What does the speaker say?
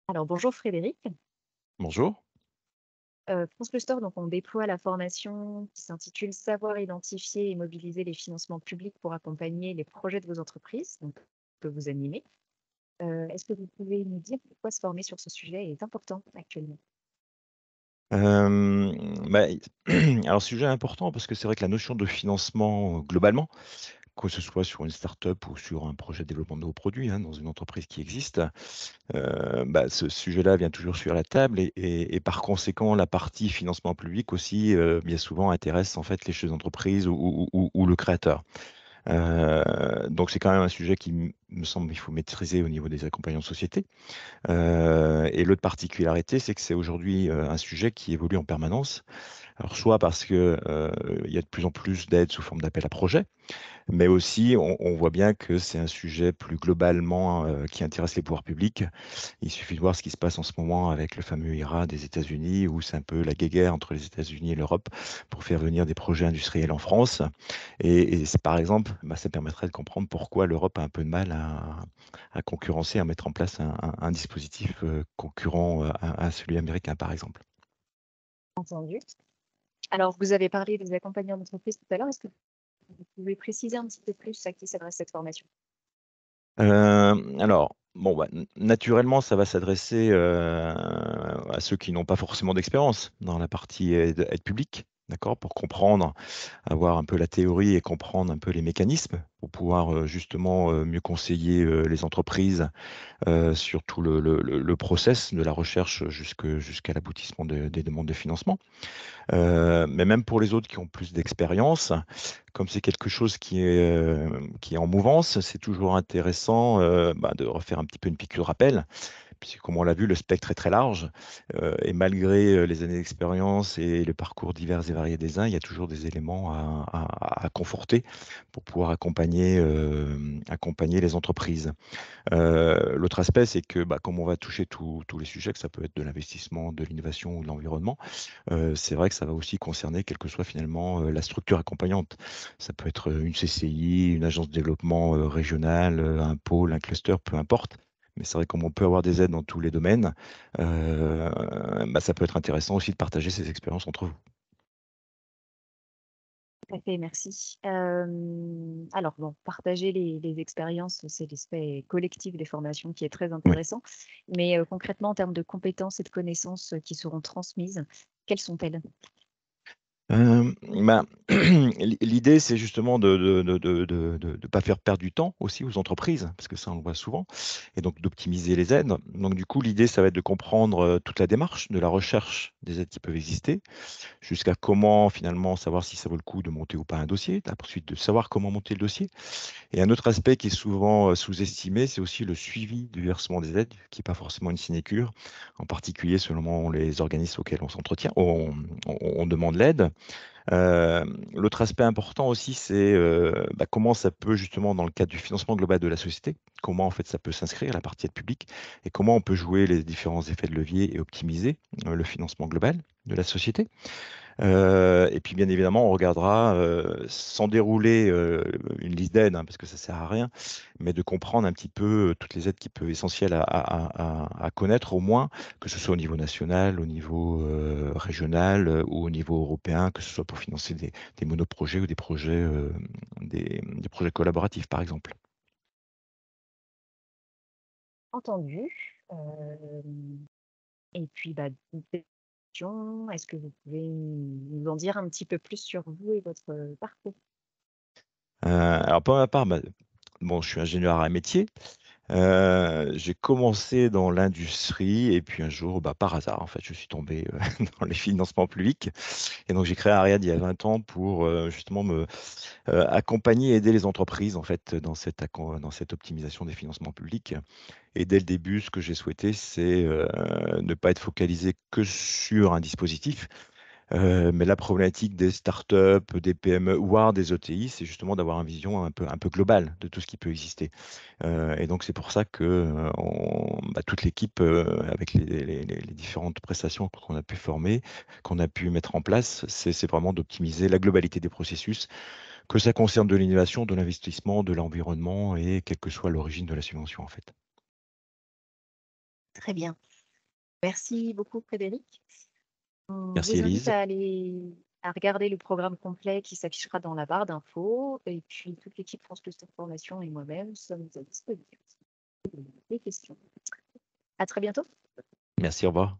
Alors bonjour Frédéric. Bonjour. France Cluster, donc on déploie la formation qui s'intitule «Savoir identifier et mobiliser les financements publics pour accompagner les projets de vos entreprises», donc que vous animez. Est-ce que vous pouvez nous dire pourquoi se former sur ce sujet est important actuellement? Bah, alors sujet important parce que c'est vrai que la notion de financement, globalement, que ce soit sur une start-up ou sur un projet de développement de nouveaux produits, hein, dans une entreprise qui existe, bah, ce sujet-là vient toujours sur la table et par conséquent, la partie financement public aussi, bien souvent intéresse en fait les chefs d'entreprise ou le créateur. Donc c'est quand même un sujet qui me semble il faut maîtriser au niveau des accompagnants de société. Et l'autre particularité, c'est que c'est aujourd'hui, un sujet qui évolue en permanence. Alors soit parce que, il y a de plus en plus d'aides sous forme d'appel à projets, mais aussi on voit bien que c'est un sujet plus globalement, qui intéresse les pouvoirs publics. Il suffit de voir ce qui se passe en ce moment avec le fameux IRA des États-Unis, où c'est un peu la guéguerre entre les États-Unis et l'Europe pour faire venir des projets industriels en France. Et c'est par exemple, bah, ça permettrait de comprendre pourquoi l'Europe a un peu de mal à concurrencer, à mettre en place un dispositif, concurrent, à celui américain, par exemple. Entendu. Alors vous avez parlé des accompagnants d'entreprise tout à l'heure. Est-ce que vous pouvez préciser un petit peu plus à qui s'adresse cette formation? Alors, bon, bah, naturellement, ça va s'adresser, à ceux qui n'ont pas forcément d'expérience dans la partie aide publique, d'accord? Pour comprendre, avoir un peu la théorie et comprendre un peu les mécanismes pour pouvoir, justement, mieux conseiller, les entreprises, sur tout le process de la recherche jusqu'à l'aboutissement des demandes de financement. Mais même pour les autres qui ont plus d'expérience, comme c'est quelque chose qui est en mouvance, c'est toujours intéressant, bah, de refaire un petit peu une piqûre de rappel. Puisque comme on l'a vu, le spectre est très large, et malgré, les années d'expérience et les parcours divers et variés des uns, il y a toujours des éléments à conforter pour pouvoir accompagner les entreprises. L'autre aspect, c'est que, bah, comme on va toucher tous les sujets, que ça peut être de l'investissement, de l'innovation ou de l'environnement, c'est vrai que ça va aussi concerner quelle que soit finalement, la structure accompagnante. Ça peut être, une CCI, une agence de développement, régionale, un pôle, un cluster, peu importe. Mais c'est vrai comme on peut avoir des aides dans tous les domaines, bah, ça peut être intéressant aussi de partager ces expériences entre vous. Tout à fait, merci. Alors bon, partager les expériences, c'est l'aspect collectif des formations qui est très Oui. intéressant. Mais, concrètement, en termes de compétences et de connaissances, qui seront transmises, quelles sont-elles? Bah, l'idée, c'est justement de pas faire perdre du temps aussi aux entreprises, parce que ça, on le voit souvent, et donc d'optimiser les aides. Donc du coup, l'idée, ça va être de comprendre, toute la démarche de la recherche des aides qui peuvent exister, jusqu'à comment finalement savoir si ça vaut le coup de monter ou pas un dossier, ensuite de savoir comment monter le dossier. Et un autre aspect qui est souvent, sous-estimé, c'est aussi le suivi du versement des aides, qui est pas forcément une sinécure, en particulier selon les organismes auxquels on s'entretient on demande l'aide. L'autre aspect important aussi, c'est, bah, comment ça peut justement dans le cadre du financement global de la société, comment en fait ça peut s'inscrire, la partie aide publique et comment on peut jouer les différents effets de levier et optimiser, le financement global de la société. Et puis bien évidemment, on regardera, sans dérouler, une liste d'aides, hein, parce que ça sert à rien, mais de comprendre un petit peu, toutes les aides qui peuvent essentielles à connaître au moins, que ce soit au niveau national, au niveau, régional, ou au niveau européen, que ce soit pour financer des monoprojets ou des projets, des projets collaboratifs, par exemple. Entendu. Et puis, bah, une question, est-ce que vous pouvez nous en dire un petit peu plus sur vous et votre, parcours? Alors pour ma part, bah, bon, je suis ingénieur à métier. J'ai commencé dans l'industrie et puis un jour, bah, par hasard, en fait, je suis tombé, dans les financements publics et donc j'ai créé Ariad il y a 20 ans pour, justement accompagner et aider les entreprises, en fait, dans cette optimisation des financements publics et dès le début, ce que j'ai souhaité, c'est, ne pas être focalisé que sur un dispositif, mais la problématique des startups, des PME, voire des ETI, c'est justement d'avoir une vision un peu globale de tout ce qui peut exister. Et donc c'est pour ça que, toute l'équipe, avec les différentes prestations qu'on a pu former, qu'on a pu mettre en place, c'est vraiment d'optimiser la globalité des processus, que ça concerne de l'innovation, de l'investissement, de l'environnement et quelle que soit l'origine de la subvention, en fait. Très bien. Merci beaucoup, Frédéric. On Merci vous invite Élise. à regarder le programme complet qui s'affichera dans la barre d'infos. Et puis, toute l'équipe France Cluster Formation et moi-même sommes à disposition. Si vous avez des questions. À très bientôt. Merci, au revoir.